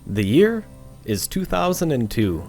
The year is 2002.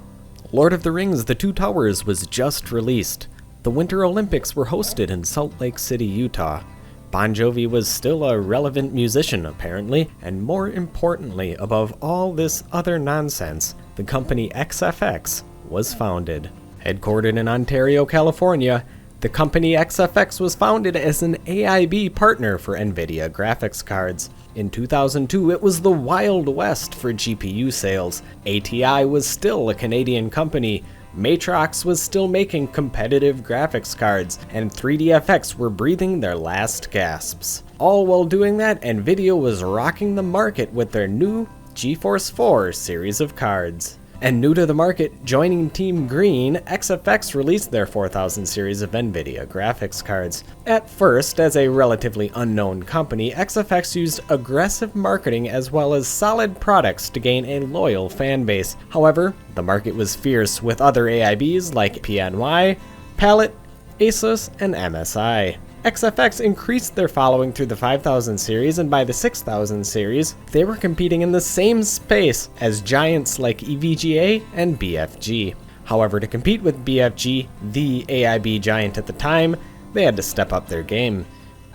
Lord of the Rings: The Two Towers was just released. The Winter Olympics were hosted in Salt Lake City, Utah. Bon Jovi was still a relevant musician, apparently, and more importantly, above all this other nonsense, the company XFX was founded. Headquartered in Ontario, California, the company XFX was founded as an AIB partner for NVIDIA graphics cards. In 2002, it was the Wild West for GPU sales. ATI was still a Canadian company. Matrox was still making competitive graphics cards, and 3DFX were breathing their last gasps. All while doing that, NVIDIA was rocking the market with their new GeForce 4 series of cards. And new to the market, joining Team Green, XFX released their 4000 series of NVIDIA graphics cards. At first, as a relatively unknown company, XFX used aggressive marketing as well as solid products to gain a loyal fan base. However, the market was fierce with other AIBs like PNY, Palette, Asus, and MSI. XFX increased their following through the 5000 series, and by the 6000 series, they were competing in the same space as giants like EVGA and BFG. However, to compete with BFG, the AIB giant at the time, they had to step up their game.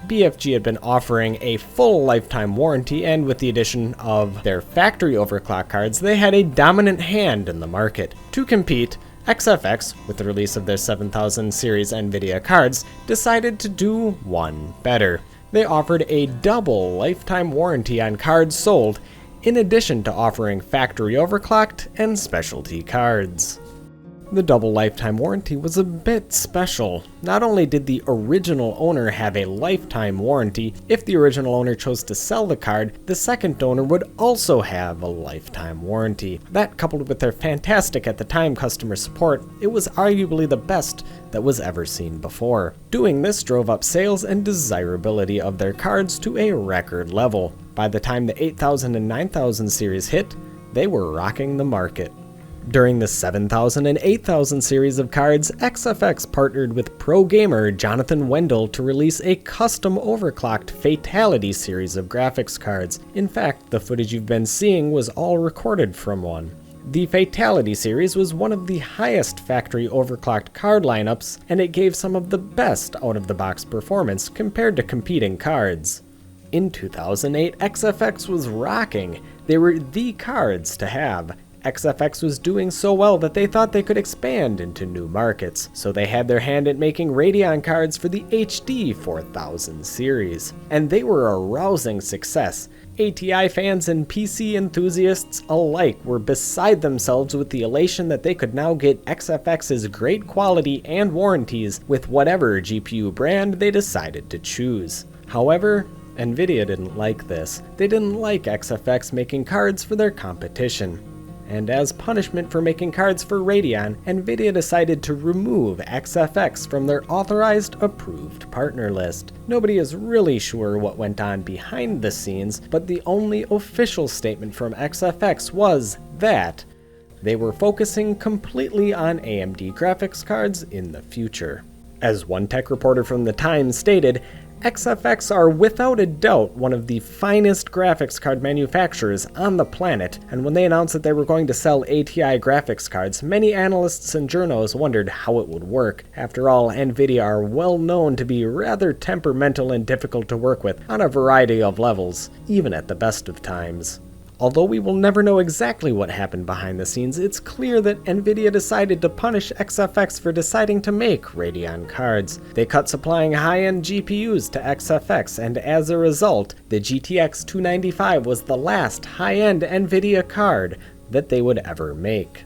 BFG had been offering a full lifetime warranty, and with the addition of their factory overclock cards, they had a dominant hand in the market. To compete, XFX, with the release of their 7000 series NVIDIA cards, decided to do one better. They offered a double lifetime warranty on cards sold, in addition to offering factory overclocked and specialty cards. The double lifetime warranty was a bit special. Not only did the original owner have a lifetime warranty, if the original owner chose to sell the card, the second owner would also have a lifetime warranty. That, coupled with their fantastic at the time customer support, it was arguably the best that was ever seen before. Doing this drove up sales and desirability of their cards to a record level. By the time the 8000 and 9000 series hit, they were rocking the market. During the 7000 and 8000 series of cards, XFX partnered with pro gamer Jonathan Wendell to release a custom overclocked Fatality series of graphics cards. In fact, the footage you've been seeing was all recorded from one. The Fatality series was one of the highest factory overclocked card lineups, and it gave some of the best out-of-the-box performance compared to competing cards. In 2008, XFX was rocking. They were the cards to have. XFX was doing so well that they thought they could expand into new markets, so they had their hand at making Radeon cards for the HD 4000 series. And they were a rousing success. ATI fans and PC enthusiasts alike were beside themselves with the elation that they could now get XFX's great quality and warranties with whatever GPU brand they decided to choose. However, NVIDIA didn't like this. They didn't like XFX making cards for their competition. And as punishment for making cards for Radeon, NVIDIA decided to remove XFX from their authorized approved partner list. Nobody is really sure what went on behind the scenes, but the only official statement from XFX was that they were focusing completely on AMD graphics cards in the future. As one tech reporter from the Times stated, XFX are without a doubt one of the finest graphics card manufacturers on the planet, and when they announced that they were going to sell ATI graphics cards, many analysts and journos wondered how it would work. After all, NVIDIA are well known to be rather temperamental and difficult to work with on a variety of levels, even at the best of times. Although we will never know exactly what happened behind the scenes, it's clear that NVIDIA decided to punish XFX for deciding to make Radeon cards. They cut supplying high-end GPUs to XFX, and as a result, the GTX 295 was the last high-end NVIDIA card that they would ever make.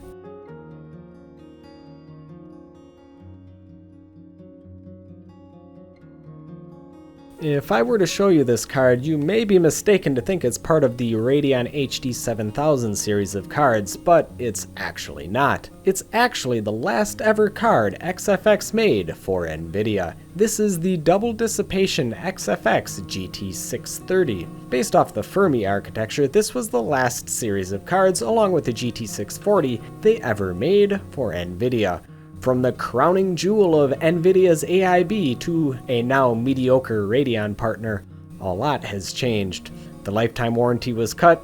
If I were to show you this card, you may be mistaken to think it's part of the Radeon HD 7000 series of cards, but it's actually not. It's actually the last ever card XFX made for NVIDIA. This is the Double Dissipation XFX GT630. Based off the Fermi architecture, this was the last series of cards, along with the GT640, they ever made for NVIDIA. From the crowning jewel of NVIDIA's AIB to a now mediocre Radeon partner, a lot has changed. The lifetime warranty was cut,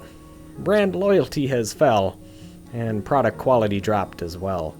brand loyalty has fell, and product quality dropped as well.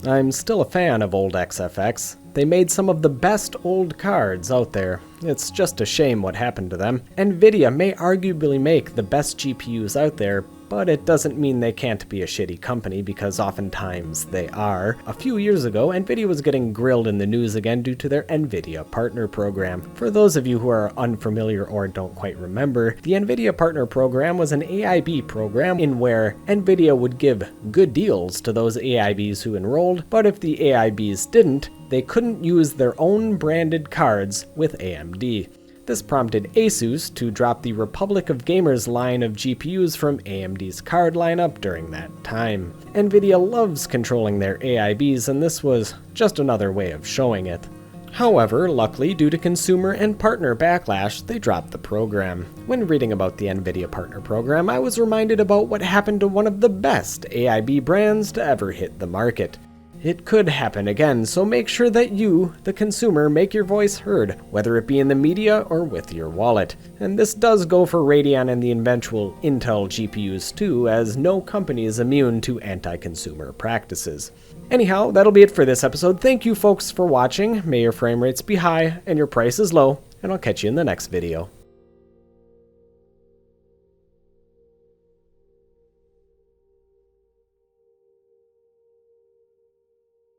I'm still a fan of old XFX. They made some of the best old cards out there. It's just a shame what happened to them. NVIDIA may arguably make the best GPUs out there, but it doesn't mean they can't be a shitty company, because oftentimes they are. A few years ago, NVIDIA was getting grilled in the news again due to their NVIDIA Partner Program. For those of you who are unfamiliar or don't quite remember, the NVIDIA Partner Program was an AIB program in where NVIDIA would give good deals to those AIBs who enrolled, but if the AIBs didn't, they couldn't use their own branded cards with AMD. This prompted ASUS to drop the Republic of Gamers line of GPUs from AMD's card lineup during that time. NVIDIA loves controlling their AIBs, and this was just another way of showing it. However, luckily, due to consumer and partner backlash, they dropped the program. When reading about the NVIDIA Partner Program, I was reminded about what happened to one of the best AIB brands to ever hit the market. It could happen again, so make sure that you, the consumer, make your voice heard, whether it be in the media or with your wallet. And this does go for Radeon and the eventual Intel GPUs too, as no company is immune to anti-consumer practices. Anyhow, that'll be it for this episode. Thank you folks for watching. May your frame rates be high and your prices low, and I'll catch you in the next video.